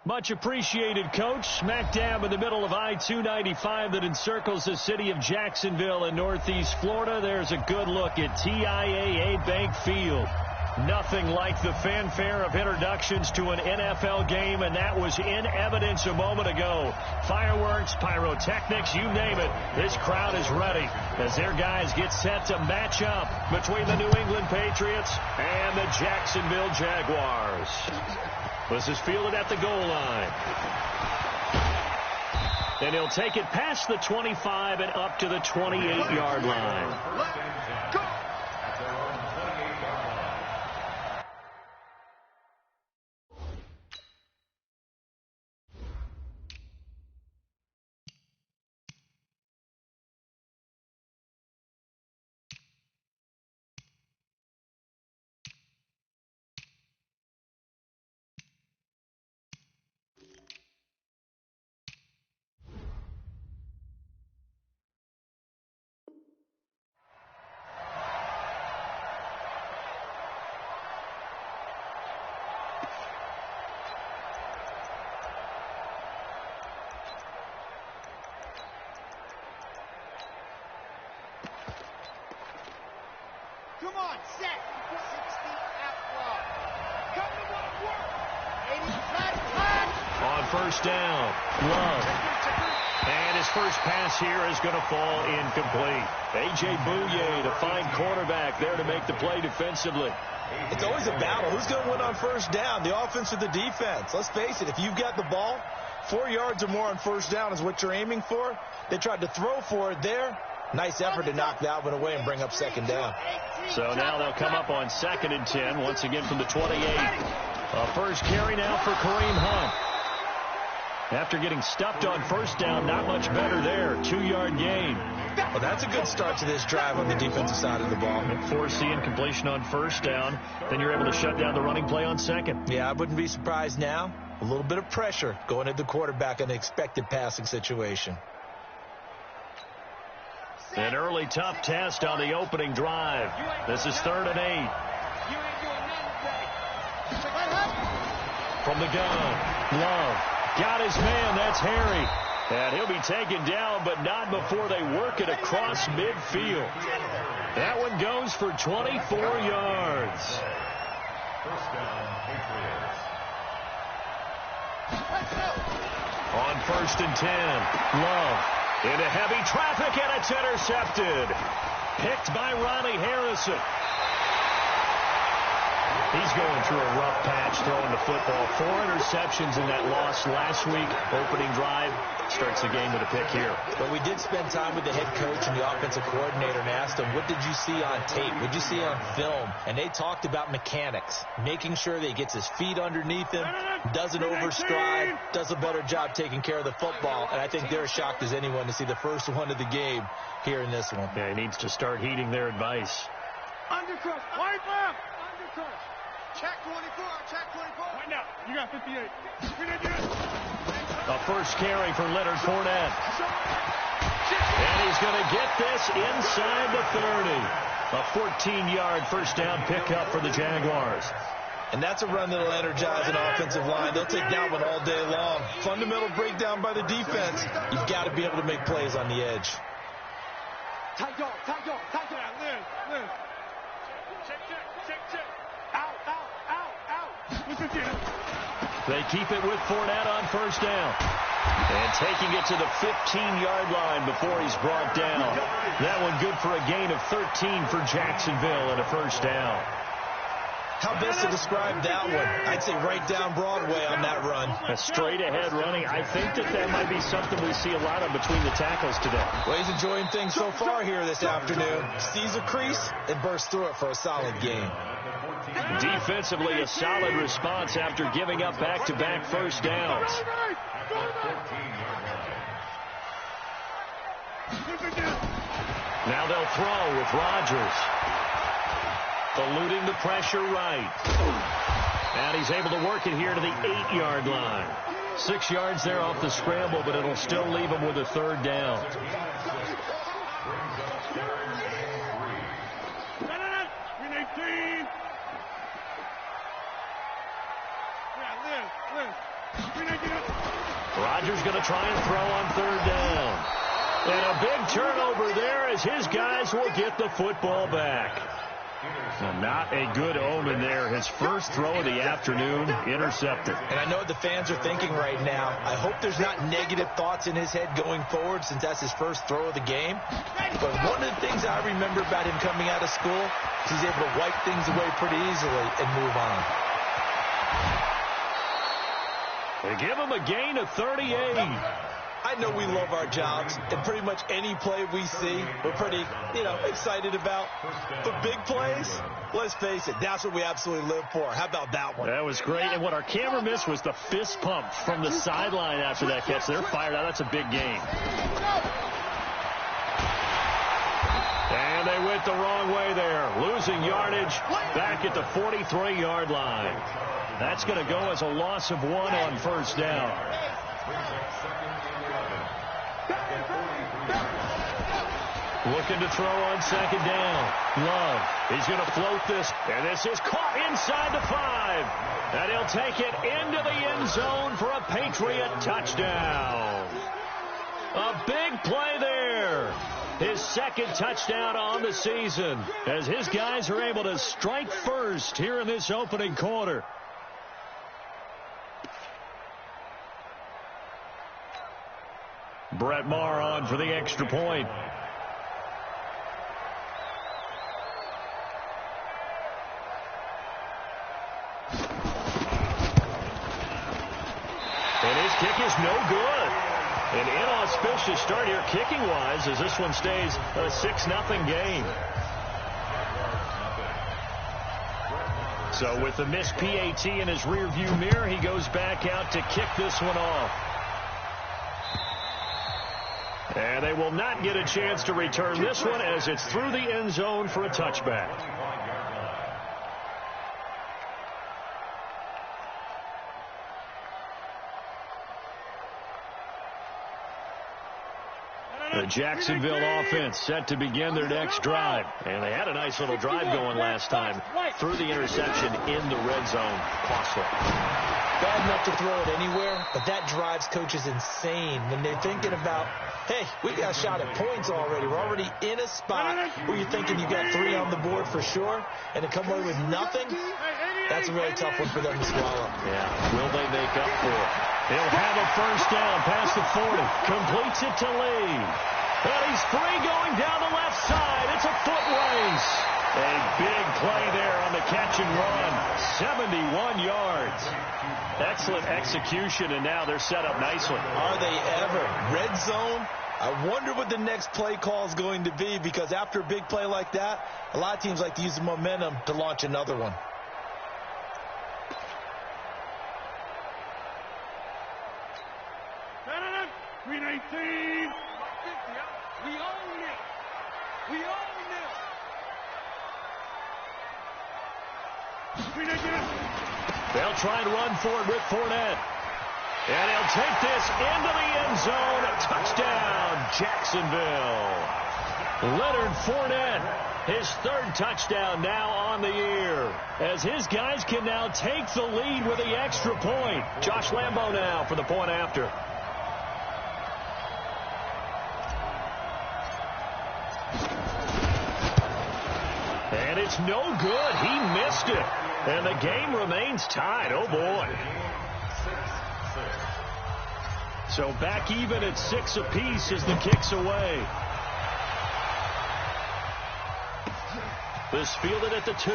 Much appreciated, Coach. Smack dab in the middle of I-295 that encircles the city of Jacksonville in Northeast Florida. There's a good look at TIAA Bank Field. Nothing like the fanfare of introductions to an NFL game, and that was in evidence a moment ago. Fireworks, pyrotechnics, you name it. This crowd is ready as their guys get set to match up between the New England Patriots and the Jacksonville Jaguars. This is fielded at the goal line. And he'll take it past the 25 and up to the 28-yard line. Go! Come on, set. 60 F-Low. Come to work. 80 flat. On first down, Love. And his first pass here is going to fall incomplete. A.J. Bouye, the fine quarterback, there to make the play defensively. It's always a battle. Who's going to win on first down, the offense or the defense? Let's face it, if you've got the ball, 4 yards or more on first down is what you're aiming for. They tried to throw for it there. Nice effort to knock that one away and bring up second down. So now they'll come up on 2nd and 10, once again from the 28. A first carry now for Kareem Hunt. After getting stuffed on first down, not much better there. 2-yard gain. Well, that's a good start to this drive on the defensive side of the ball. Force the incompletion on first down. Then you're able to shut down the running play on second. Yeah, I wouldn't be surprised now. A little bit of pressure going at the quarterback in an expected passing situation. An early tough test on the opening drive. This is 3rd and 8. From the gun, Love got his man. That's Harry. And he'll be taken down, but not before they work it across midfield. That one goes for 24 yards. On 1st and 10, Love into heavy traffic, and it's intercepted. Picked by Ronnie Harrison. He's going through a rough patch throwing the football. 4 interceptions in that loss last week. Opening drive starts the game with a pick here. But we did spend time with the head coach and the offensive coordinator and asked them, what did you see on tape? What did you see on film? And they talked about mechanics, making sure that he gets his feet underneath him, doesn't overstride, does a better job taking care of the football. And I think they're as shocked as anyone to see the first one of the game here in this one. Yeah, he needs to start heeding their advice. Undercut. White left. Undercut. Check 24. Check 24. Right now. You got 58. A first carry for Leonard Fournette. And he's going to get this inside the 30. A 14-yard first down pickup for the Jaguars. And that's a run that'll energize an offensive line. They'll take that one all day long. Fundamental breakdown by the defense. You've got to be able to make plays on the edge. Tight dog. Tight dog. Tight dog. Live. Check. Out. They keep it with Fournette on first down. And taking it to the 15-yard line before he's brought down. That one good for a gain of 13 for Jacksonville and a first down. How best to describe that one? I'd say right down Broadway on that run. A straight-ahead running. I think that might be something we see a lot of between the tackles today. Well, he's enjoying things so far here this afternoon. Sees a crease and bursts through it for a solid game. Defensively, a solid response after giving up back-to-back first downs. Now they'll throw with Rodgers. Eluding the pressure right. And he's able to work it here to the 8-yard line. 6 yards there off the scramble, but it'll still leave him with a third down. Rodgers going to try and throw on third down. And a big turnover there as his guys will get the football back. Well, not a good omen there. His first throw of the afternoon intercepted. And I know what the fans are thinking right now. I hope there's not negative thoughts in his head going forward since that's his first throw of the game. But one of the things I remember about him coming out of school is he's able to wipe things away pretty easily and move on. They give him a gain of 38. I know we love our jobs, and pretty much any play we see, we're pretty, excited about. But big plays, let's face it, that's what we absolutely live for. How about that one? That was great. And what our camera missed was the fist pump from the sideline after that catch. They're fired out. That's a big gain. And they went the wrong way there, losing yardage back at the 43-yard line. That's going to go as a loss of 1 on first down. Looking to throw on second down. Love. He's going to float this. And this is caught inside the 5. And he'll take it into the end zone for a Patriot touchdown. A big play there. His second touchdown on the season as his guys are able to strike first here in this opening quarter. Brett Maher on for the extra point. And his kick is no good. An inauspicious start here kicking-wise as this one stays a 6-0 game. So with the missed PAT in his rearview mirror, he goes back out to kick this one off. And they will not get a chance to return this one as it's through the end zone for a touchback. The Jacksonville offense set to begin their next drive. And they had a nice little drive going last time through the interception in the red zone. Costly. Bad enough to throw it anywhere, but that drives coaches insane when they're thinking about, hey, we got a shot at points already. We're already in a spot where you're thinking you got 3 on the board for sure, and to come away with nothing, that's a really tough one for them to swallow. Yeah, will they make up for it? He'll have a first down past the 40. Completes it to Lee. And he's free going down the left side. It's a foot race. A big play there on the catch and run. 71 yards. Excellent execution, and now they're set up nicely. Are they ever? Red zone? I wonder what the next play call is going to be, because after a big play like that, a lot of teams like to use the momentum to launch another one. Green 18. We own it. We own it. Green 18. They'll try and run for it with Fournette. And he'll take this into the end zone. A touchdown, Jacksonville. Leonard Fournette, his 3rd touchdown now on the year, as his guys can now take the lead with the extra point. Josh Lambo now for the point after. And it's no good. He missed it. And the game remains tied. Oh, boy. So back even at 6 apiece as the kick's away. This fielded at the 2.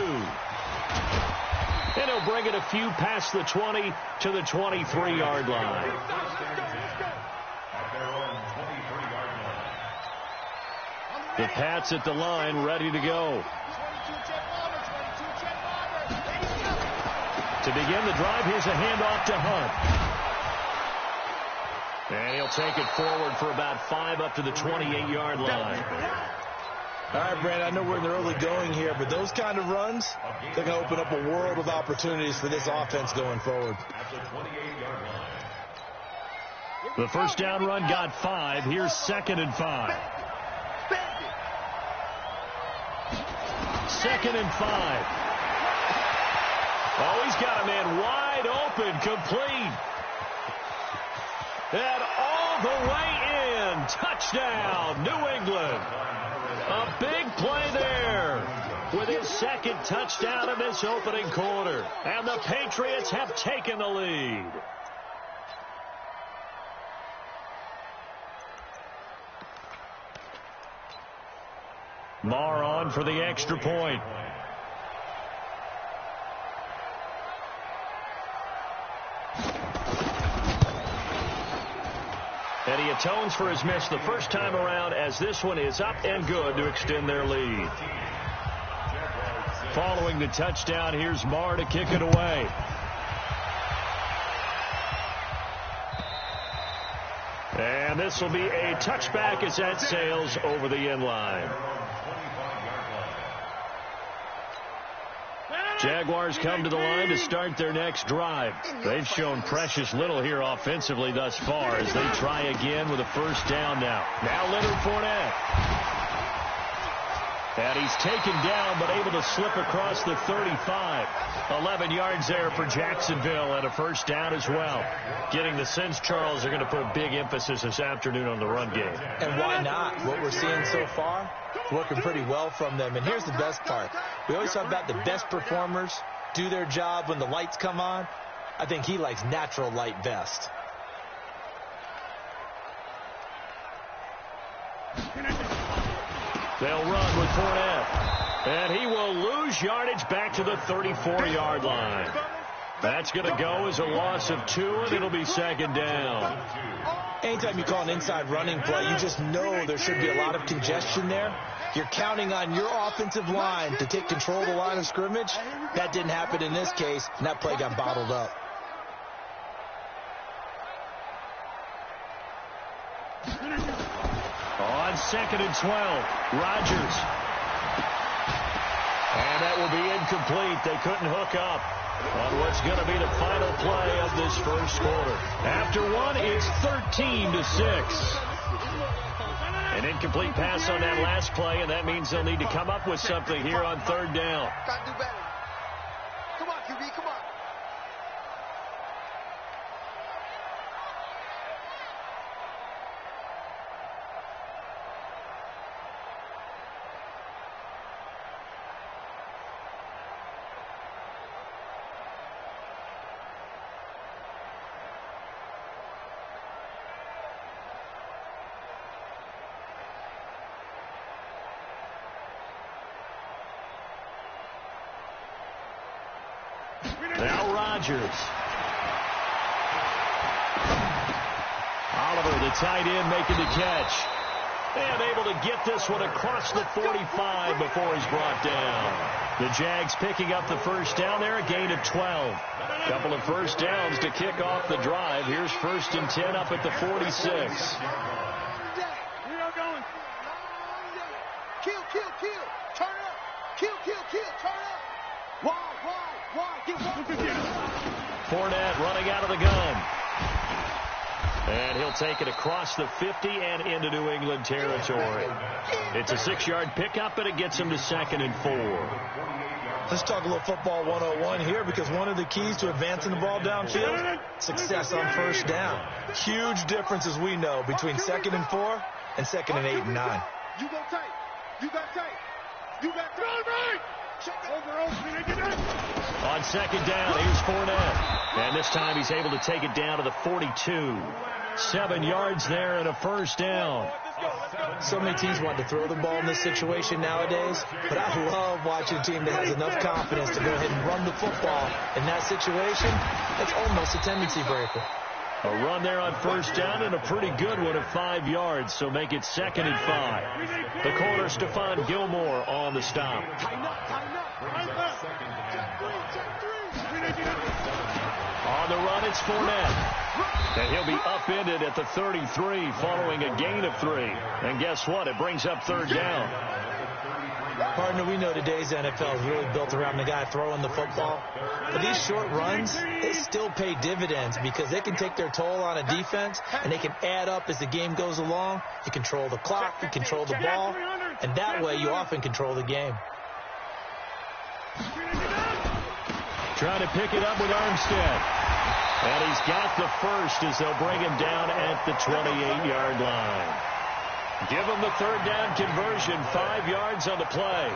And he'll bring it a few past the 20 to the 23-yard line. The Pats at the line, ready to go. To begin the drive, here's a handoff to Hunt. And he'll take it forward for about 5 up to the 28-yard line. All right, Brandon, I know we're in the early going here, but those kind of runs, they're going to open up a world of opportunities for this offense going forward. The first down run got 5. Here's 2nd and 5. 2nd and 5. Oh, he's got a man wide open, complete. And all the way in. Touchdown, New England. A big play there with his second touchdown in this opening quarter. And the Patriots have taken the lead. Marr on for the extra point. And he atones for his miss the first time around, as this one is up and good to extend their lead. Following the touchdown, here's Marr to kick it away. And this will be a touchback as that sails over the end line. Jaguars come to the line to start their next drive. They've shown precious little here offensively thus far as they try again with a first down now. Now Leonard Fournette. And he's taken down but able to slip across the 35. 11 yards there for Jacksonville and a first down as well. Getting the sense, Charles, they're going to put a big emphasis this afternoon on the run game. And why not? What we're seeing so far, working pretty well from them. And here's the best part. We always talk about the best performers do their job when the lights come on. I think he likes natural light best. They'll run with Fournette. And he will lose yardage back to the 34-yard line. That's going to go as a loss of 2, and it'll be second down. Anytime you call an inside running play, you just know there should be a lot of congestion there. You're counting on your offensive line to take control of the line of scrimmage. That didn't happen in this case, and that play got bottled up. On second and 12, Rodgers. And that will be incomplete. They couldn't hook up on what's going to be the final play of this first quarter. After one, it's 13-6. An incomplete pass on that last play, and that means they'll need to come up with something here on third down. Got to do better. Come on, QB, come on. Now Rodgers. Oliver, the tight end, making the catch. And able to get this one across the 45 before he's brought down. The Jags picking up the first down there, a gain of 12. Couple of first downs to kick off the drive. Here's first and 10 up at the 46. Kill. Turn up. Kill. Turn up. Fournette running out of the gun. And he'll take it across the 50 and into New England territory. It's a 6-yard pickup, and it gets him to second and 4. Let's talk a little football 101 here, because one of the keys to advancing the ball downfield, success on first down. Huge difference, as we know, between second and 4 and second and 8 and 9. You got tight. Right. On second down, here's Fournette. And this time he's able to take it down to the 42. 7 yards there and a first down. So many teams want to throw the ball in this situation nowadays, but I love watching a team that has enough confidence to go ahead and run the football in that situation. That's almost a tendency breaker. A run there on first down, and a pretty good one of 5 yards, so make it second and 5. The corner, Stephon Gilmore, on the stop. On the run, it's Fournette. And he'll be upended at the 33 following a gain of 3. And guess what? It brings up third down. Partner, we know today's NFL is really built around the guy throwing the football. But these short runs, they still pay dividends because they can take their toll on a defense, and they can add up as the game goes along. You control the clock, you control the ball, and that way you often control the game. Trying to pick it up with Armstead. And he's got the first as they'll bring him down at the 28-yard line. Give him the third down conversion, 5 yards on the play.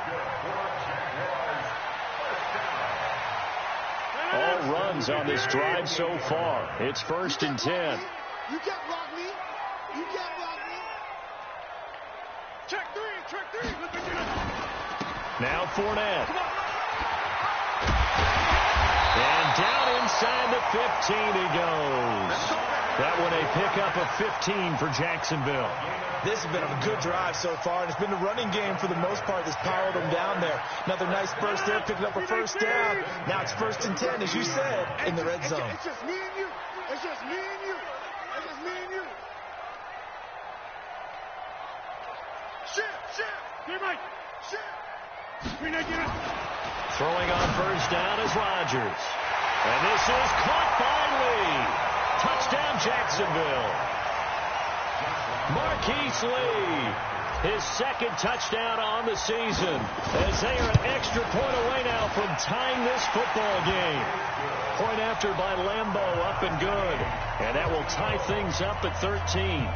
All runs on this drive so far. It's 1st and 10. You can't block me. You can't block me. Check three. Let me get it. Now Fournette. And down inside the 15 he goes. That one a pickup of 15 for Jacksonville. This has been a good drive so far, and it's been the running game for the most part that's powered them down there. Another nice burst there, picking up a first down. Now it's 1st and 10, as you said, in the red zone. It's just me and you. It's just me and you. It's just me and you. Shift. Get right. Shift. Get up. Throwing on first down is Rodgers. And this is caught by Lee. Touchdown, Jacksonville. Marquise Lee, his 2nd touchdown on the season, as they are an extra point away now from tying this football game. Point after by Lambeau, up and good. And that will tie things up at 13.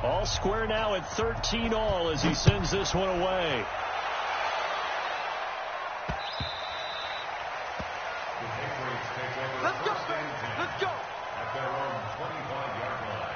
All square now at 13 all as he sends this one away. Let's go. At their own 25-yard line.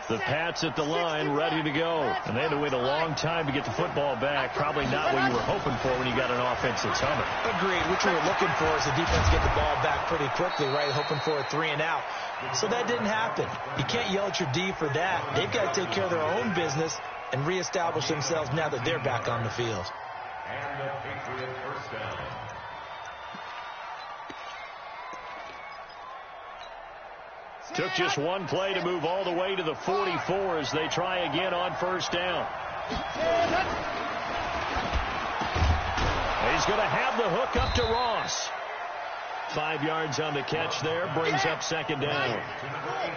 The Pats at the line, ready to go. And they had to wait a long time to get the football back. Probably not what you were hoping for when you got an offense that's humming. Agreed. What you were looking for is the defense get the ball back pretty quickly, right? Hoping for a 3 and out. So that didn't happen. You can't yell at your D for that. They've got to take care of their own business and reestablish themselves now that they're back on the field. And the Patriot first down. Took just one play to move all the way to the 44 as they try again on first down. He's going to have the hook up to Ross. 5 yards on the catch there, brings up 2nd down.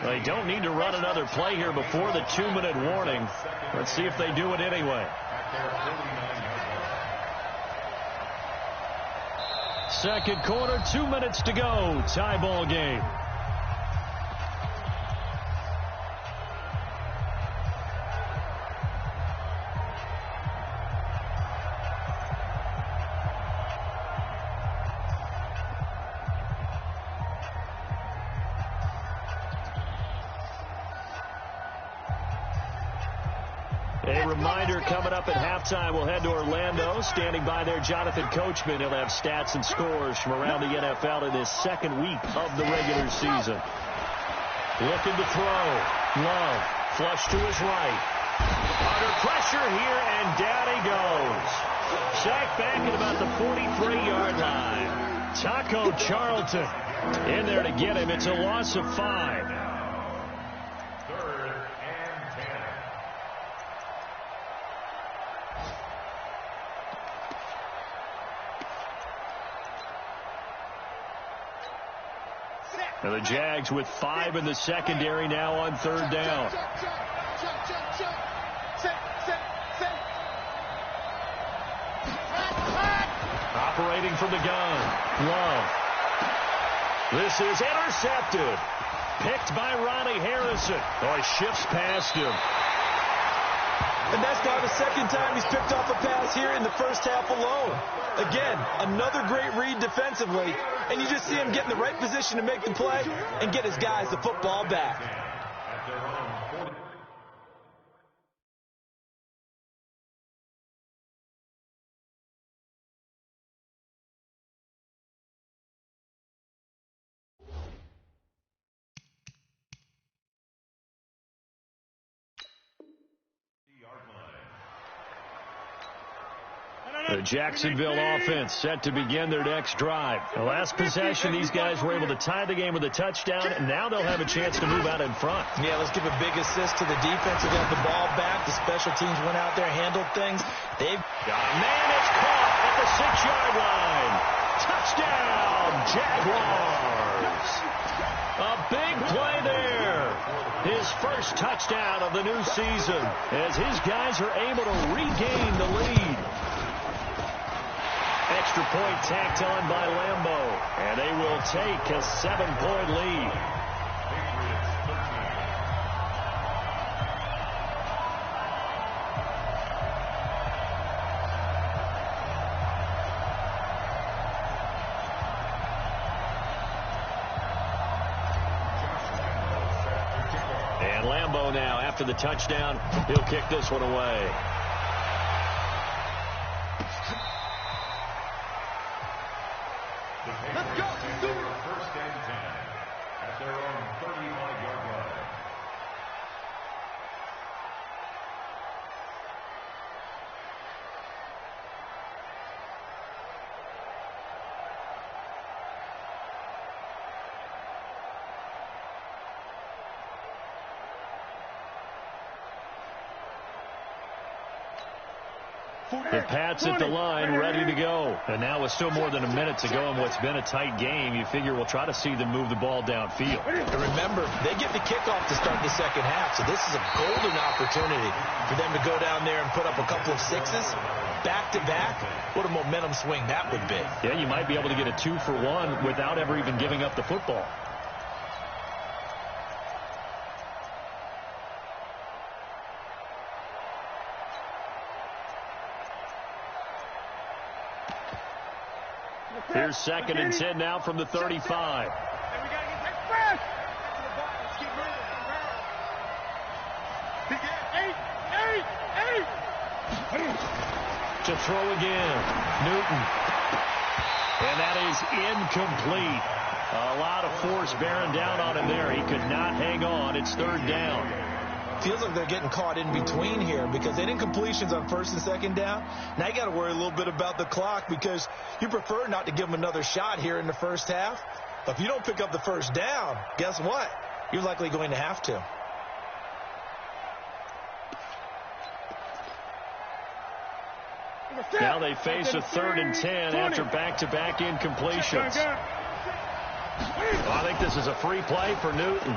They don't need to run another play here before the 2-minute warning. Let's see if they do it anyway. Second quarter, 2 minutes to go. Tie ball game. A reminder coming up at halftime, we'll head to Orlando. Standing by there, Jonathan Coachman. He'll have stats and scores from around the NFL in his 2nd week of the regular season. Looking to throw. Love. Flush to his right. Under pressure here, and down he goes. Sacked back at about the 43-yard line. Taco Charlton in there to get him. It's a loss of 5. And the Jags with 5 in the secondary now on 3rd down. Operating from the gun. Love. This is intercepted. Picked by Ronnie Harrison. Oh, he shifts past him. And that's now the 2nd time he's picked off a pass here in the first half alone. Again, another great read defensively, and you just see him get in the right position to make the play and get his guys the football back. The Jacksonville offense set to begin their next drive. The last possession, these guys were able to tie the game with a touchdown, and now they'll have a chance to move out in front. Yeah, let's give a big assist to the defense who got the ball back. The special teams went out there, handled things. They've got a man that's caught at the 6-yard line. Touchdown, Jaguars. A big play there. His first touchdown of the new season as his guys are able to regain the lead. Extra point tacked on by Lambeau, and they will take a 7-point lead. And Lambeau now, after the touchdown, he'll kick this one away. Let's go. First and 10 at their own 35-yard line. The Pats at the line, ready to go. And now with still more than a minute to go in what's been a tight game, you figure we'll try to see them move the ball downfield. And remember, they get the kickoff to start the second half, so this is a golden opportunity for them to go down there and put up a couple of sixes back-to-back. What a momentum swing that would be. Yeah, you might be able to get a 2-for-1 without ever even giving up the football. Here's 2nd and 10 now from the 35. And we got to get that fast. Let's get moving. 8. To throw again. Newton. And that is incomplete. A lot of force bearing down on him there. He could not hang on. It's 3rd down. Feels like they're getting caught in between here because they didn't completions on 1st and 2nd down. Now you got to worry a little bit about the clock because you prefer not to give them another shot here in the first half. But if you don't pick up the 1st down, guess what? You're likely going to have to. Now they face a 3rd and 10 after back-to-back incompletions. I think this is a free play for Newton.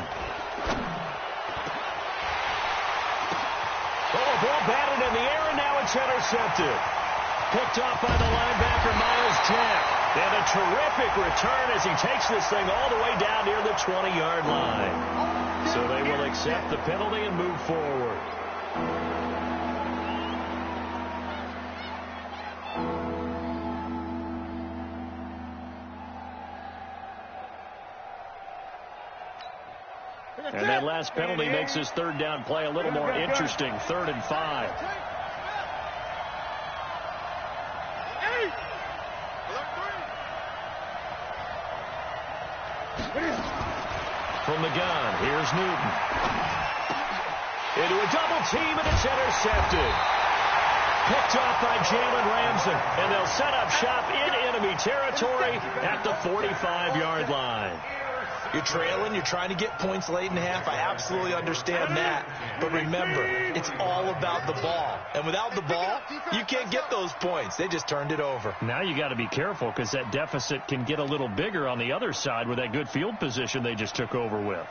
Oh, ball batted in the air, and now it's intercepted. Picked off by the linebacker, Miles Jack. And a terrific return as he takes this thing all the way down near the 20-yard line. So they will accept the penalty and move forward. And that last penalty makes his 3rd down play a little more interesting. 3rd and 5. From the gun, here's Newton. Into a double team, and it's intercepted. Picked off by Jalen Ramsey. And they'll set up shop in enemy territory at the 45-yard line. You're trailing. You're trying to get points late in the half. I absolutely understand that. But remember, it's all about the ball. And without the ball, you can't get those points. They just turned it over. Now you got to be careful because that deficit can get a little bigger on the other side with that good field position they just took over with.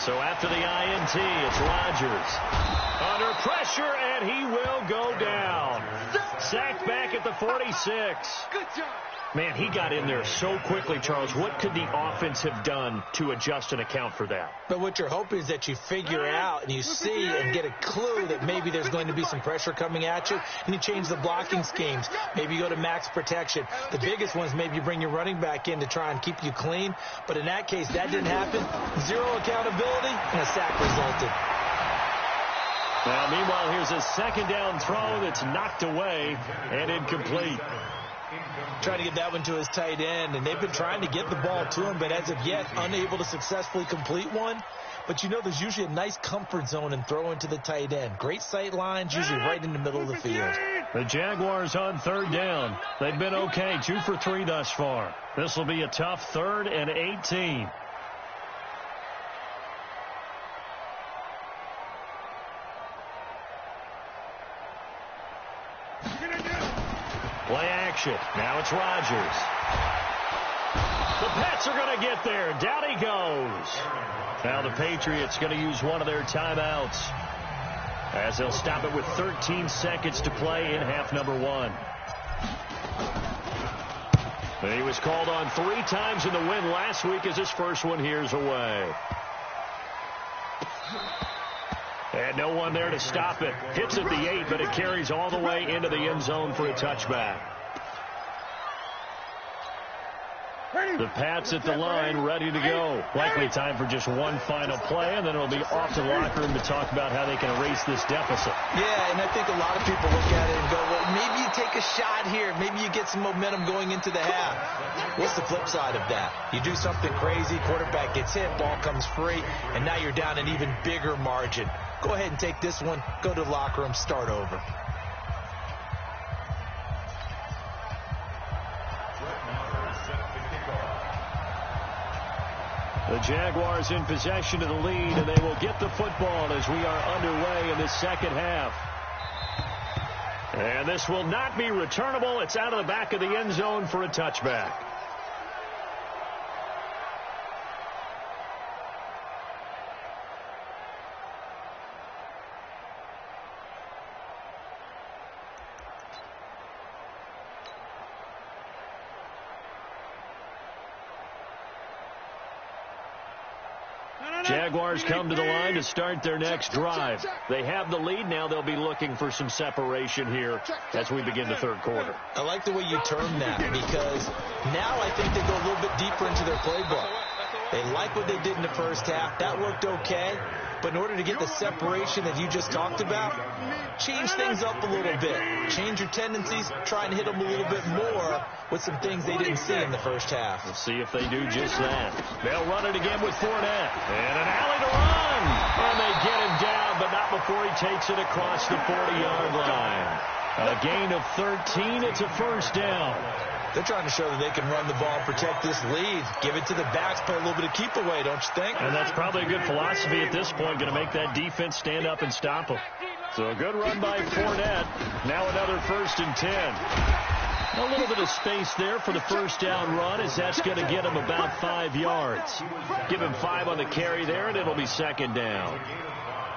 So after the INT, it's Rodgers. Under pressure, and he will go down. Sacked back at the 46. Good job. Man, he got in there so quickly, Charles. What could the offense have done to adjust and account for that? But what you're hoping is that you figure out and you see and get a clue that maybe there's going to be some pressure coming at you, and you change the blocking schemes. Maybe you go to max protection. The biggest one is maybe you bring your running back in to try and keep you clean. But in that case, that didn't happen. Zero accountability, and a sack resulted. Now, meanwhile, here's a 2nd down throw that's knocked away and incomplete. Trying to get that one to his tight end, and they've been trying to get the ball to him, but as of yet, unable to successfully complete one. But you know there's usually a nice comfort zone in throwing to the tight end. Great sight lines, usually right in the middle of the field. The Jaguars on third down. They've been okay, 2 for 3 thus far. This will be a tough 3rd and 18. Play action. Now it's Rodgers. The Pats are going to get there. Down he goes. Now the Patriots going to use one of their timeouts, as they'll stop it with 13 seconds to play in half number 1. And he was called on 3 times in the win last week, as his first one here's away. And no one there to stop it. Hits at the 8, but it carries all the way into the end zone for a touchback. The Pats at the line, ready to go. Likely time for just one final play, and then it'll be off to the locker room to talk about how they can erase this deficit. Yeah, and I think a lot of people look at it and go, well, maybe you take a shot here. Maybe you get some momentum going into the half. What's the flip side of that? You do something crazy, quarterback gets hit, ball comes free, and now you're down an even bigger margin. Go ahead and take this one, go to the locker room, start over. The Jaguars in possession of the lead, and they will get the football as we are underway in the second half. And this will not be returnable. It's out of the back of the end zone for a touchback. Jaguars come to the line to start their next drive. They have the lead. Now they'll be looking for some separation here as we begin the third quarter. I like the way you term that, because now I think they go a little bit deeper into their playbook. They like what they did in the first half. That worked okay. But in order to get the separation that you just talked about, change things up a little bit. Change your tendencies. Try and hit them a little bit more with some things they didn't see in the first half. We'll see if they do just that. They'll run it again with Fournette. And an alley to run. And they get him down, but not before he takes it across the 40-yard line. A gain of 13. It's a first down. They're trying to show that they can run the ball, protect this lead, give it to the backs, play a little bit of keep away, don't you think? And that's probably a good philosophy at this point, going to make that defense stand up and stop them. So a good run by Fournette. Now another 1st and 10. A little bit of space there for the first down run, as that's going to get him about 5 yards. Give him 5 on the carry there, and it'll be second down.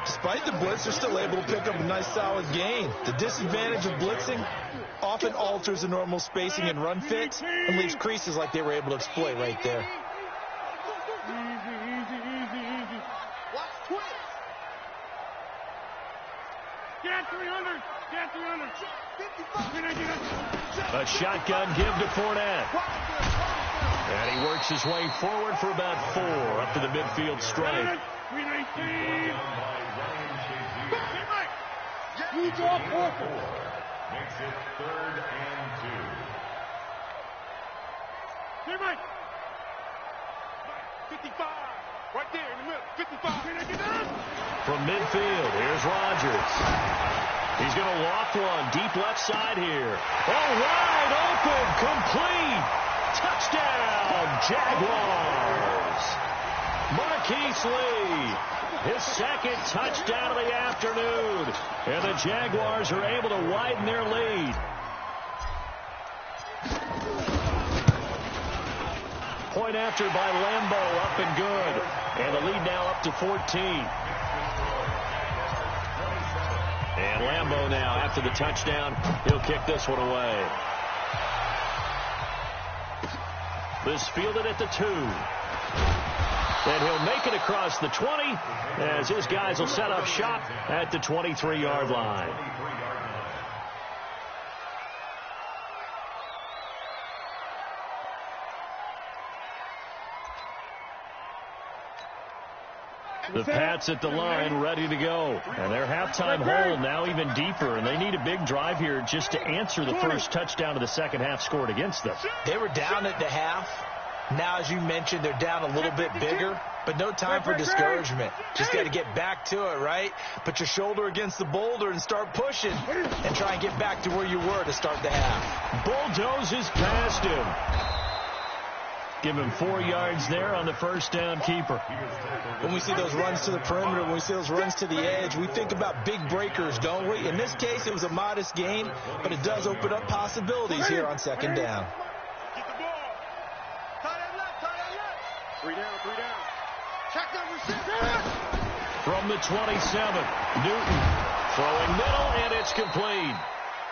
Despite the blitz, they're still able to pick up a nice solid gain. The disadvantage of blitzing often alters the normal spacing and run fits and leaves creases like they were able to exploit right there. Easy. Watch quick. Get 300. Get 300. 55. A shotgun give to Fournette. And he works his way forward for about 4 up to the midfield stripe. 319. You draw 4. Makes it 3rd and 2. Hey, Mike. 55. Right there in the middle. 55. From midfield, here's Rodgers. He's going to loft one. Deep left side here. Oh, wide open. Complete. Touchdown, Jaguars. Marquise Lee. His second touchdown of the afternoon. And the Jaguars are able to widen their lead. Point after by Lambeau, up and good. And the lead now up to 14. And Lambeau now, after the touchdown, he'll kick this one away. This fielded at the 2. And he'll make it across the 20 as his guys will set up shop at the 23-yard line. The Pats at the line, ready to go. And their halftime hole now even deeper, and they need a big drive here just to answer the first touchdown of the second half scored against them. They were down at the half. Now, as you mentioned, they're down a little bit bigger, but no time for discouragement. Just got to get back to it, right? Put your shoulder against the boulder and start pushing and try and get back to where you were to start the half. Bulldozes past him. Give him 4 yards there on the first down keeper. When we see those runs to the perimeter, when we see those runs to the edge, we think about big breakers, don't we? In this case, it was a modest gain, but it does open up possibilities here on second down. Get the ball. Tie that left. 3 down. Check number 6. From the 27, Newton throwing middle, and it's complete.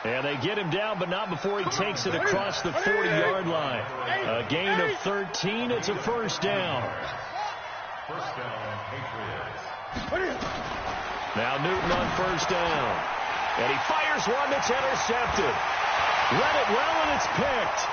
And they get him down, but not before he takes it across the 40-yard line. A gain of 13. It's a first down. First down, Patriots. Now Newton on first down. And he fires one that's intercepted. Read it well, and it's picked.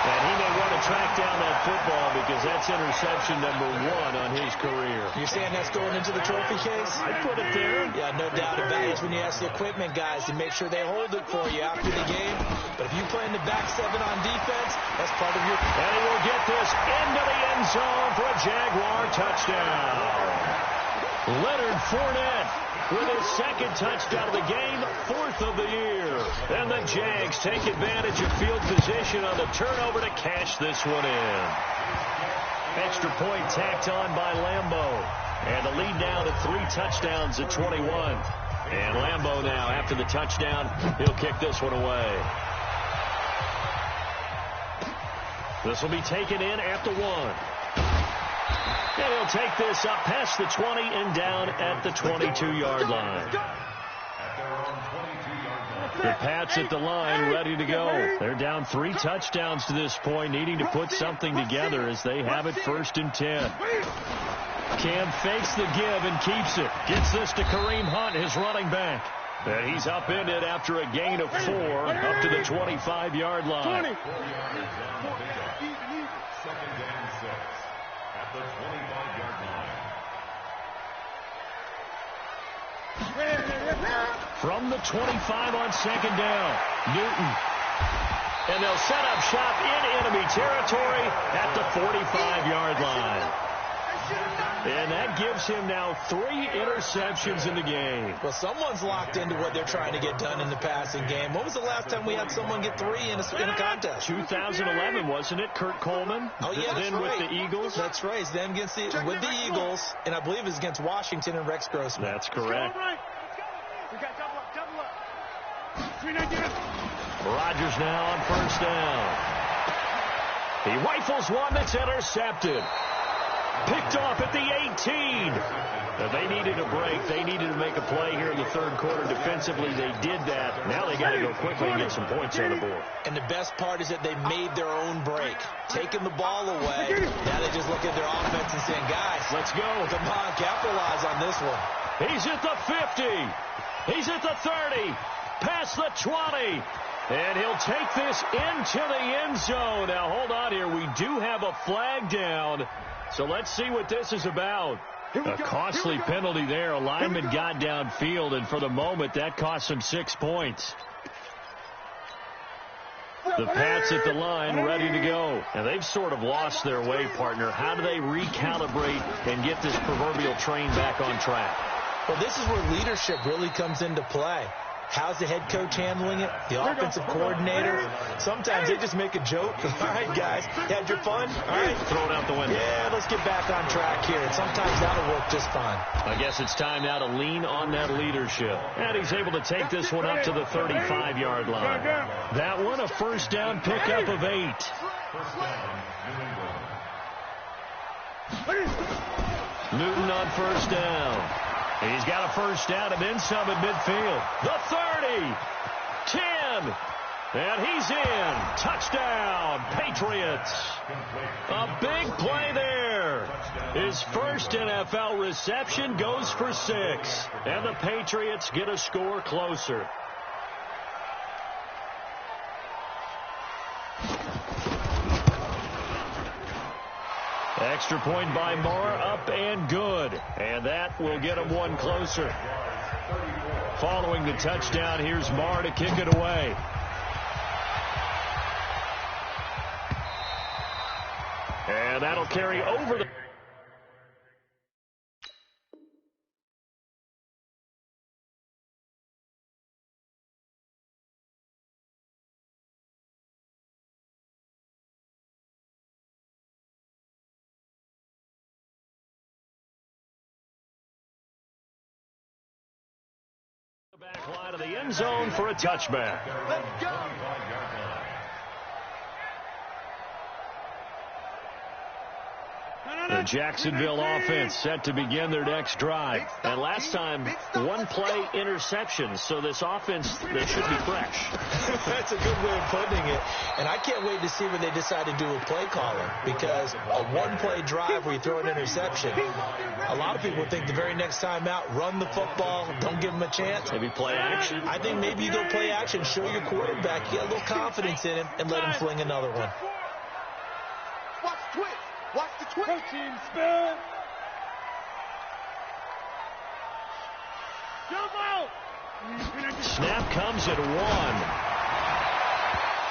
And he may want to track down that football because that's interception number 1 on his career. You're saying that's going into the trophy case? I put it there. Yeah, no doubt about it. It's when you ask the equipment guys to make sure they hold it for you after the game. But if you play in the back 7 on defense, that's part of your... And he will get this into the end zone for a Jaguar touchdown. Leonard Fournette with his second touchdown of the game, 4th of the year. And the Jags take advantage of field position on the turnover to cash this one in. Extra point tacked on by Lambeau. And the lead now to 3 touchdowns at 21. And Lambeau now, after the touchdown, he'll kick this one away. This will be taken in at the 1. And he'll take this up past the 20 and down at the 22-yard line. The Pats at the line, ready to go. They're down 3 touchdowns to this point, needing to put something together as they have it 1st and 10. Cam fakes the give and keeps it. Gets this to Kareem Hunt, his running back. And he's upended after a gain of 4 up to the 25-yard line. 2 Second down 6 at the 25-yard line. From the 25 on second down, Newton. And they'll set up shop in enemy territory at the 45-yard line. And that gives him now 3 interceptions in the game. Well, someone's locked into what they're trying to get done in the passing game. When was the last time we had someone get 3 in a contest? 2011, wasn't it? Kurt Coleman? Oh, yeah, then that's right. with the Eagles? That's right. It's them with the Eagles, and I believe it's against Washington and Rex Grossman. That's correct. We got double up. 3 down. Rodgers now on first down. He rifles one that's intercepted. Picked off at the 18. They needed a break. They needed to make a play here in the 3rd quarter. Defensively, they did that. Now they got to go quickly and get some points on the board. And the best part is that they made their own break. Taking the ball away. Now they just look at their offense and saying, guys, let's go. Come on, capitalize on this one. He's at the 50. He's at the 30. Past the 20. And he'll take this into the end zone. Now, hold on here. We do have a flag down. So let's see what this is about. A costly penalty there. A lineman got downfield, and for the moment, that cost him 6 points. The Pats at the line, ready to go. And they've sort of lost their way, partner. How do they recalibrate and get this proverbial train back on track? Well, this is where leadership really comes into play. How's the head coach handling it? The offensive coordinator? Sometimes they just make a joke. All right, guys, you had your fun? All right. Throw it out the window. Yeah, let's get back on track here. And sometimes that'll work just fine. I guess it's time now to lean on that leadership. And he's able to take this one up to the 35-yard line. That one, a first down pickup of 8. Newton on first down. He's got a first down and then some at midfield. The 30, 10, and he's in. Touchdown, Patriots. A big play there. His first NFL reception goes for 6, and the Patriots get a score closer. Extra point by Marr, up and good. And that will get him one closer. Following the touchdown, here's Marr to kick it away. And that'll carry over the... back line of the end zone for a touchback. Let's go. The Jacksonville offense set to begin their next drive. And last time, one play interception. So this offense, they should be fresh. That's a good way of putting it. And I can't wait to see when they decide to do a play calling. Because a one-play drive where you throw an interception, a lot of people think the very next time out, run the football, don't give them a chance. Maybe play action? I think maybe you go play action, show your quarterback, you get a little confidence in him, and let him fling another one. Watch the twitch. Watch the twitch. Coaching spin. Jump out. Snap comes at 1.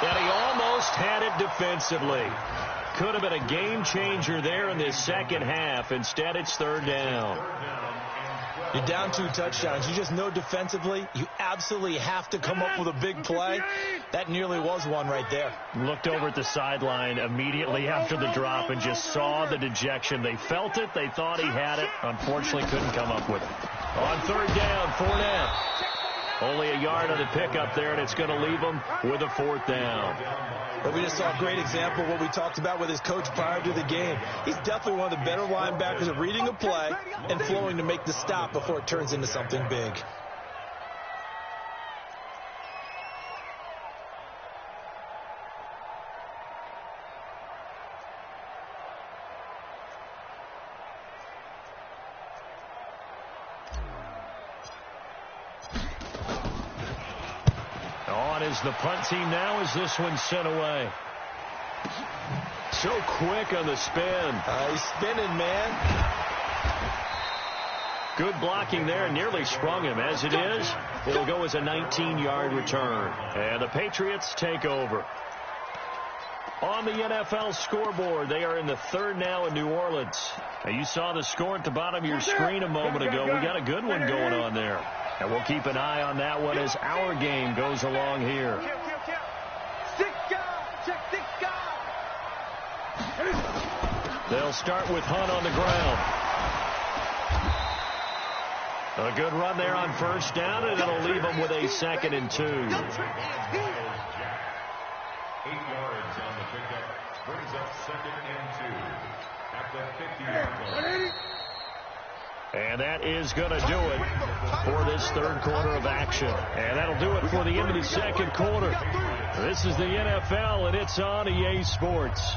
And he almost had it defensively. Could have been a game changer there in this second half. Instead, it's third down. You're down 2 touchdowns. You just know defensively you absolutely have to come up with a big play. That nearly was one right there. Looked over at the sideline immediately after the drop and just saw the dejection. They felt it. They thought he had it. Unfortunately, couldn't come up with it. On third down, Fournette. Only a yard on the pickup there, and it's going to leave him with a fourth down. But we just saw a great example of what we talked about with his coach prior to the game. He's definitely one of the better linebackers at reading a play and flowing to make the stop before it turns into something big. Is the punt team now as this one's sent away. So quick on the spin. He's spinning, man. Good blocking there, nearly sprung him. As it is, it'll go as a 19-yard return. And the Patriots take over. On the NFL scoreboard, they are in the third now in New Orleans. Now, you saw the score at the bottom of your screen a moment ago. We got a good one going on there. And we'll keep an eye on that one as our game goes along here. They'll start with Hunt on the ground. A good run there on first down, and it'll leave them with a 2nd and 2. 8 yards on the pickup. Brings up 2nd and 2 at the 50-yard line. And that is going to do it for this third quarter of action. And that'll do it for the end of the second quarter. This is the NFL, and it's on EA Sports.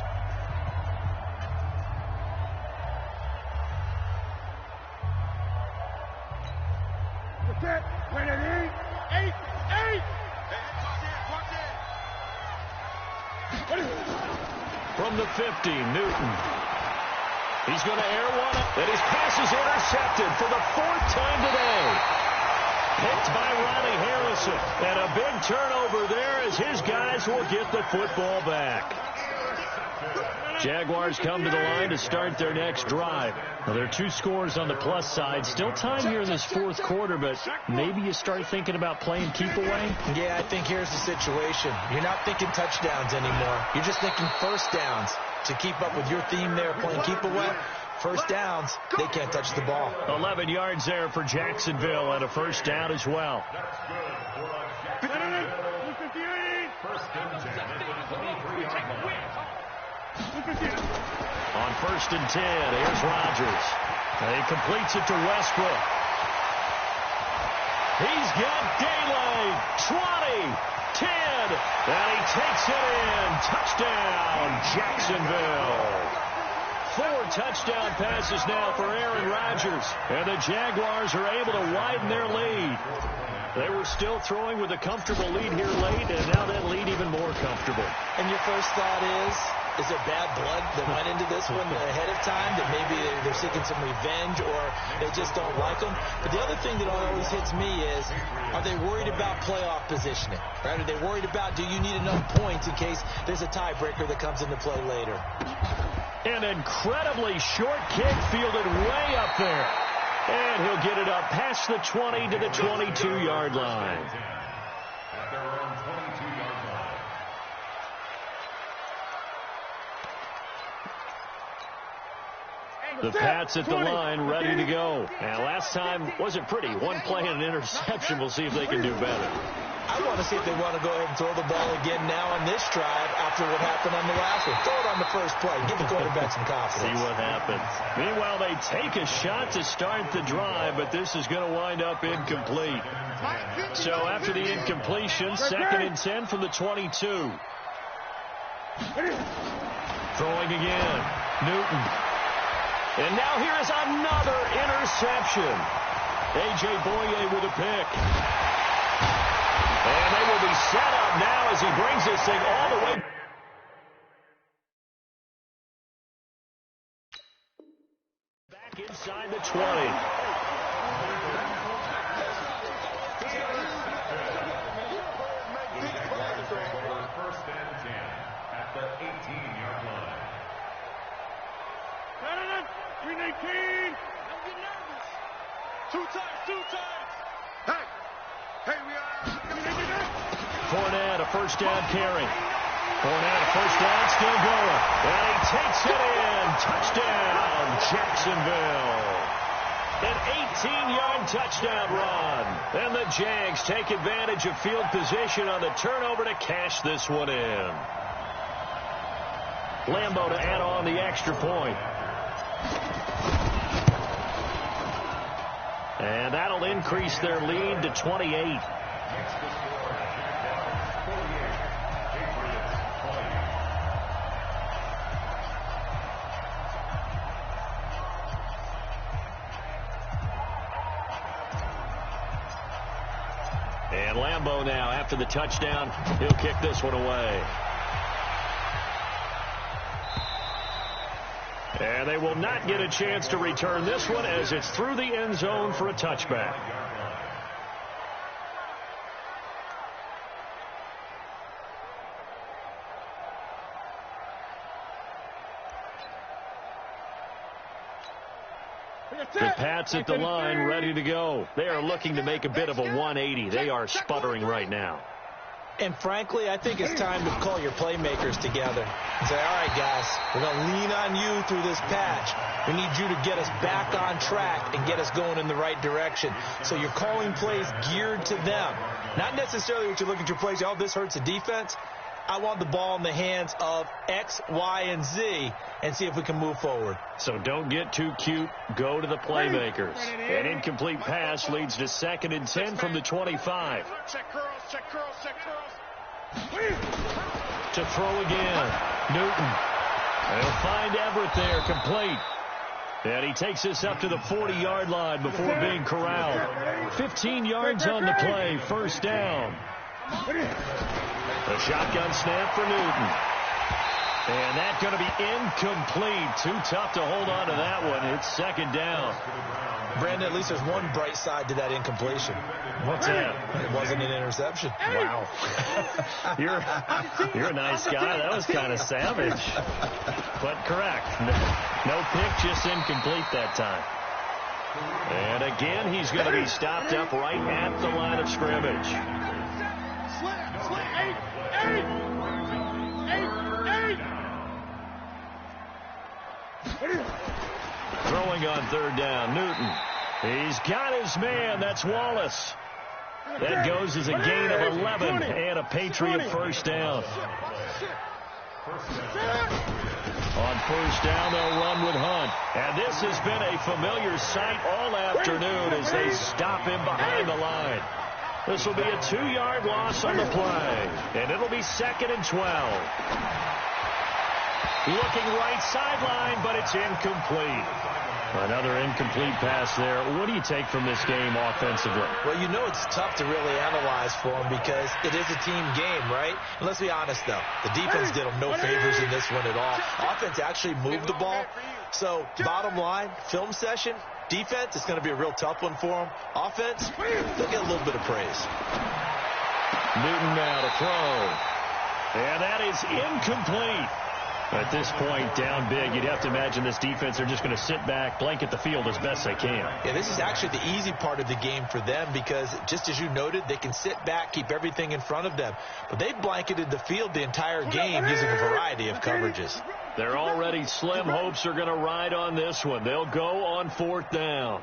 From the 50, Newton. He's going to air one, and his pass is intercepted for the 4th time today. Picked by Ronnie Harrison. And a big turnover there as his guys will get the football back. Jaguars come to the line to start their next drive. Now, there are 2 scores on the plus side. Still time here in this 4th quarter, but maybe you start thinking about playing keep away? Yeah, I think here's the situation. You're not thinking touchdowns anymore. You're just thinking first downs. To keep up with your theme there, playing keep away, first downs, they can't touch the ball. 11 yards there for Jacksonville and a first down as well. On first and 10, here's Rodgers. He completes it to Westbrook. He's got daylight. 20, 10, and he takes it in. Touchdown, Jacksonville. 4 touchdown passes now for Aaron Rodgers, and the Jaguars are able to widen their lead. They were still throwing with a comfortable lead here late, and now that lead even more comfortable. And your first thought is, Is there bad blood that went into this one ahead of time, that maybe they're seeking some revenge, or they just don't like them? But the other thing that always hits me is, are they worried about playoff positioning? Right? Are they worried about, do you need enough points in case there's a tiebreaker that comes into play later? An incredibly short kick fielded way up there. And he'll get it up past the 20 to the 22-yard line. At their own 22-yard line. The Pats at the line, ready to go. And last time wasn't pretty. One play and an interception. We'll see if they can do better. I want to see if they want to go ahead and throw the ball again now on this drive after what happened on the last one. Throw it on the first play. Give the quarterback some confidence. See what happens. Meanwhile, they take a shot to start the drive, but this is going to wind up incomplete. So after the incompletion, 2nd and 10 from the 22. Throwing again. Newton. And now here is another interception. A.J. Boye with a pick. And they will be set up now as he brings this thing all the way back inside the 20. First and 10 at the 18-yard line. 319. Don't get nervous. Two times. Hey, we are. Fournette, a first down carry. Fournette, a first down, still going. And he takes it in. Touchdown, Jacksonville. An 18-yard touchdown run. And the Jags take advantage of field position on the turnover to cash this one in. Lambeau to add on the extra point. And that'll increase their lead to 28. And Lambeau now, after the touchdown, he'll kick this one away. And they will not get a chance to return this one as it's through the end zone for a touchback. The Pats at the line, ready to go. They are looking to make a bit of a 180. They are sputtering right now. And frankly, I think it's time to call your playmakers together and say, all right, guys, we're going to lean on you through this patch. We need you to get us back on track and get us going in the right direction. So you're calling plays geared to them. Not necessarily what you look at your plays, oh, this hurts the defense. I want the ball in the hands of X, Y, and Z and see if we can move forward. So don't get too cute. Go to the playmakers. An incomplete pass leads to 2nd and 10 from the 25. Check curls. To throw again. Newton. They'll find Everett there, complete. And he takes this up to the 40-yard line before being corralled. 15 yards on the play, first down. A shotgun snap for Newton. And that's going to be incomplete. Too tough to hold on to that one. It's 2nd down. Brandon, at least there's one bright side to that incompletion. What's that? It wasn't an interception. Wow. You're a nice guy. That was kind of savage. But correct. No pick, just incomplete that time. And again, he's going to be stopped up right at the line of scrimmage. Throwing on 3rd down, Newton. He's got his man. That's Wallace. That goes as a gain of 11 and a Patriot first down. On first down, they'll run with Hunt. And this has been a familiar sight all afternoon as they stop him behind the line. This will be a 2-yard loss on the play. And it'll be 2nd and 12. Looking right sideline, but it's incomplete. Another incomplete pass there. What do you take from this game offensively? Well, you know it's tough to really analyze for them because it is a team game, right? And let's be honest, though. The defense did them no favors in this one at all. Offense actually moved the ball. So, bottom line, film session, defense, it's going to be a real tough one for them. Offense, they'll get a little bit of praise. Newton now to throw. And that is incomplete. At this point, down big, you'd have to imagine this defense are just going to sit back, blanket the field as best they can. Yeah, this is actually the easy part of the game for them because, just as you noted, they can sit back, keep everything in front of them. But they blanketed the field the entire game using a variety of coverages. Their already slim hopes are going to ride on this one. They'll go on 4th down.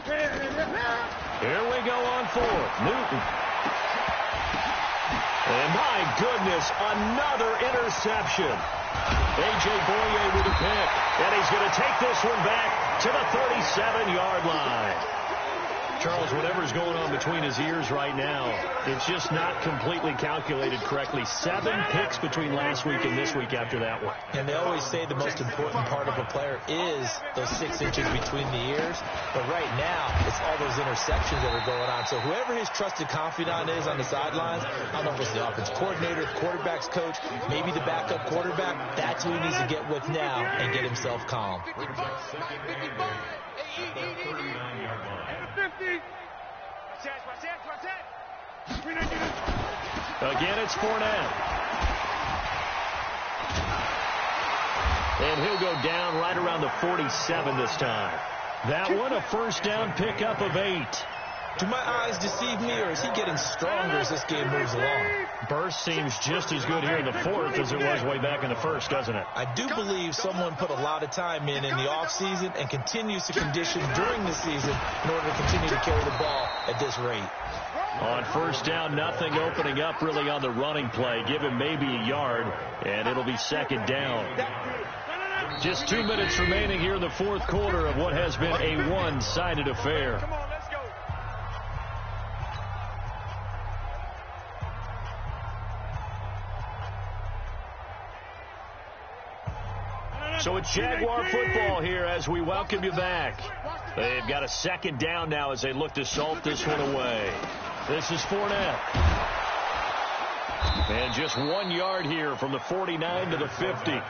Here we go on 4th. Newton. And my goodness, another interception. A.J. Boye with a pick. And he's going to take this one back to the 37-yard line. Charles, whatever's going on between his ears right now, it's just not completely calculated correctly. 7 picks between last week and this week after that one. And they always say the most important part of a player is those 6 inches between the ears. But right now, it's all those interceptions that are going on. So whoever his trusted confidant is on the sidelines, I don't know if it's the offense coordinator, the quarterback's coach, maybe the backup quarterback, that's who he needs to get with now and get himself calm. Again, it's Fournette. And he'll go down right around the 47 this time. That one, a first down pickup of 8. Do my eyes deceive me, or is he getting stronger as this game moves along? Burst seems just as good here in the 4th as it was way back in the 1st, doesn't it? I do believe someone put a lot of time in the offseason and continues to condition during the season in order to continue to carry the ball at this rate. On 1st down, nothing opening up really on the running play. Give him maybe a yard, and it'll be 2nd down. Just 2 minutes remaining here in the 4th quarter of what has been a one-sided affair. So it's Jaguar football here as we welcome you back. They've got a 2nd down now as they look to salt this one away. This is Fournette. And just 1 yard here from the 49 to the 50.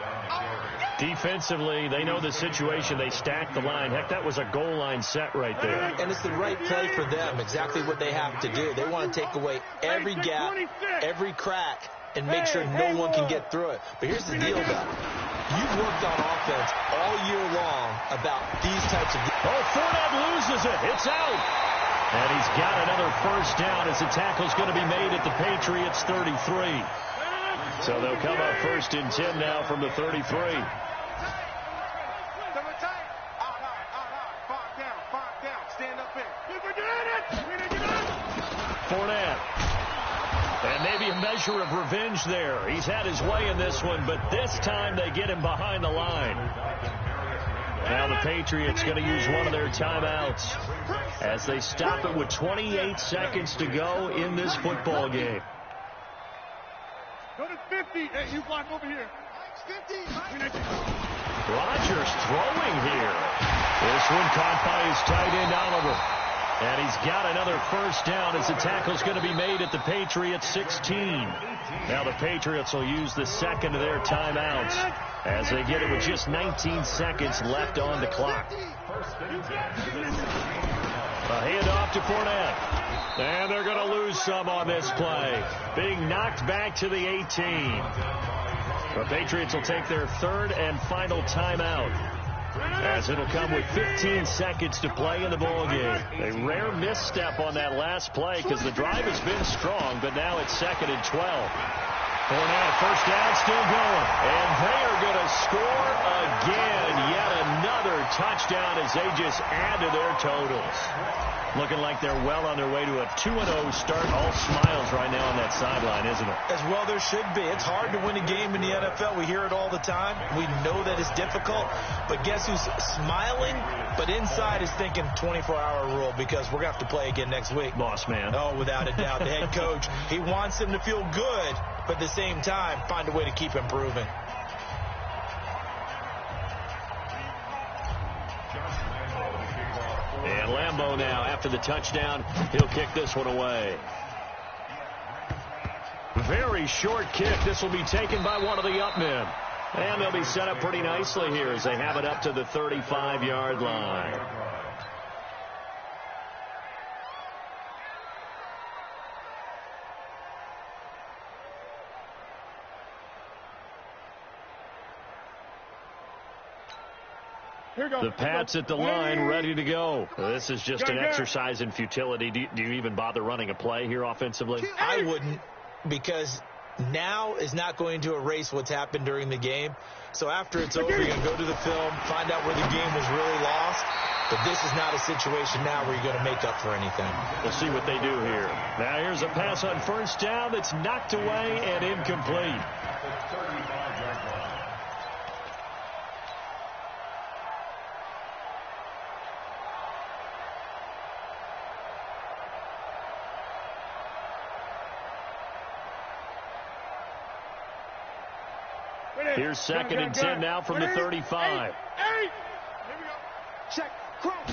Defensively, they know the situation. They stack the line. Heck, that was a goal line set right there. And it's the right play for them, exactly what they have to do. They want to take away every gap, every crack, and make sure no one can get through it. But here's the deal, though. You've worked on offense all year long about these types of... Oh, Fournette loses it. It's out. And he's got another first down as the tackle's going to be made at the Patriots 33. So they'll come up 1st and 10 now from the 33. Fournette. And maybe a measure of revenge there. He's had his way in this one, but this time they get him behind the line. Now the Patriots going to use one of their timeouts as they stop it with 28 seconds to go in this football game. Go to 50. Hey, you block over here. 50. Rodgers throwing here. This one caught by his tight end, Oliver. And he's got another first down as the tackle's going to be made at the Patriots 16. Now the Patriots will use the second of their timeouts as they get it with just 19 seconds left on the clock. A handoff to Fournette. And they're going to lose some on this play. Being knocked back to the 18. The Patriots will take their 3rd and final timeout, as it'll come with 15 seconds to play in the ballgame. A rare misstep on that last play because the drive has been strong, but now it's 2nd and 12. Fournette, first down, still going. And they are going to score again. Yet another touchdown as they just add to their totals. Looking like they're well on their way to a 2-0 start. All smiles right now on that sideline, isn't it? As well there should be. It's hard to win a game in the NFL. We hear it all the time. We know that it's difficult. But guess who's smiling? But inside is thinking 24-hour rule because we're going to have to play again next week. Boss man. Oh, without a doubt. The head coach, he wants them to feel good, but at the same time, find a way to keep improving. Lambeau now after the touchdown. He'll kick this one away. Very short kick. This will be taken by one of the up men. And they'll be set up pretty nicely here as they have it up to the 35-yard line. The Pats at the line, ready to go. This is just an exercise in futility. Do you even bother running a play here offensively? I wouldn't, because now is not going to erase what's happened during the game. So after it's over, you're going to go to the film, find out where the game was really lost. But this is not a situation now where you're going to make up for anything. We'll see what they do here. Now here's a pass on first down that's knocked away and incomplete. Here's 2nd and 10 now from the 35. Here we go. Check. Cross.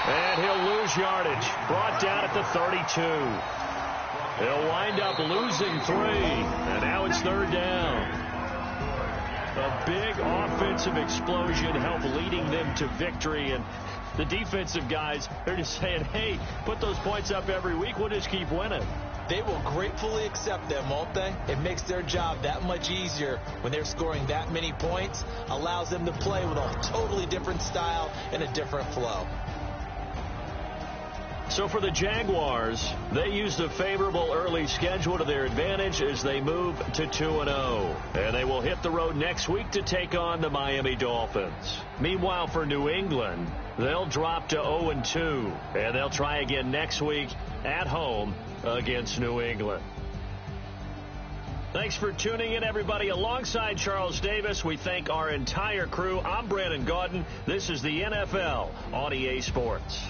And he'll lose yardage. Brought down at the 32. He'll wind up losing 3. And now it's 3rd down. A big offensive explosion helped leading them to victory. And the defensive guys, they're just saying, hey, put those points up every week. We'll just keep winning. They will gratefully accept them, won't they? It makes their job that much easier when they're scoring that many points. Allows them to play with a totally different style and a different flow. So for the Jaguars, they used a favorable early schedule to their advantage as they move to 2-0. And they will hit the road next week to take on the Miami Dolphins. Meanwhile, for New England, they'll drop to 0-2. And they'll try again next week at home against New England. Thanks for tuning in, everybody. Alongside Charles Davis, we thank our entire crew. I'm Brandon Gaudin. This is the NFL on EA Sports.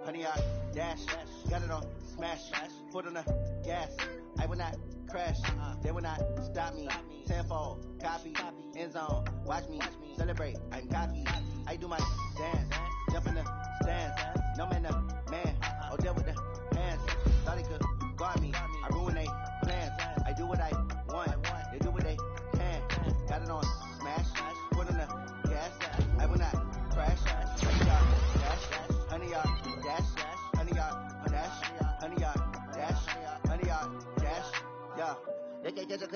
100-yard dash. Got it on smash. Foot on the gas. I will not crash. They will not stop me. Tenfold, copy, end zone. Watch me celebrate. I'm cocky. I do my dance. Jump in the stands. No man, the man. Oh, deal with the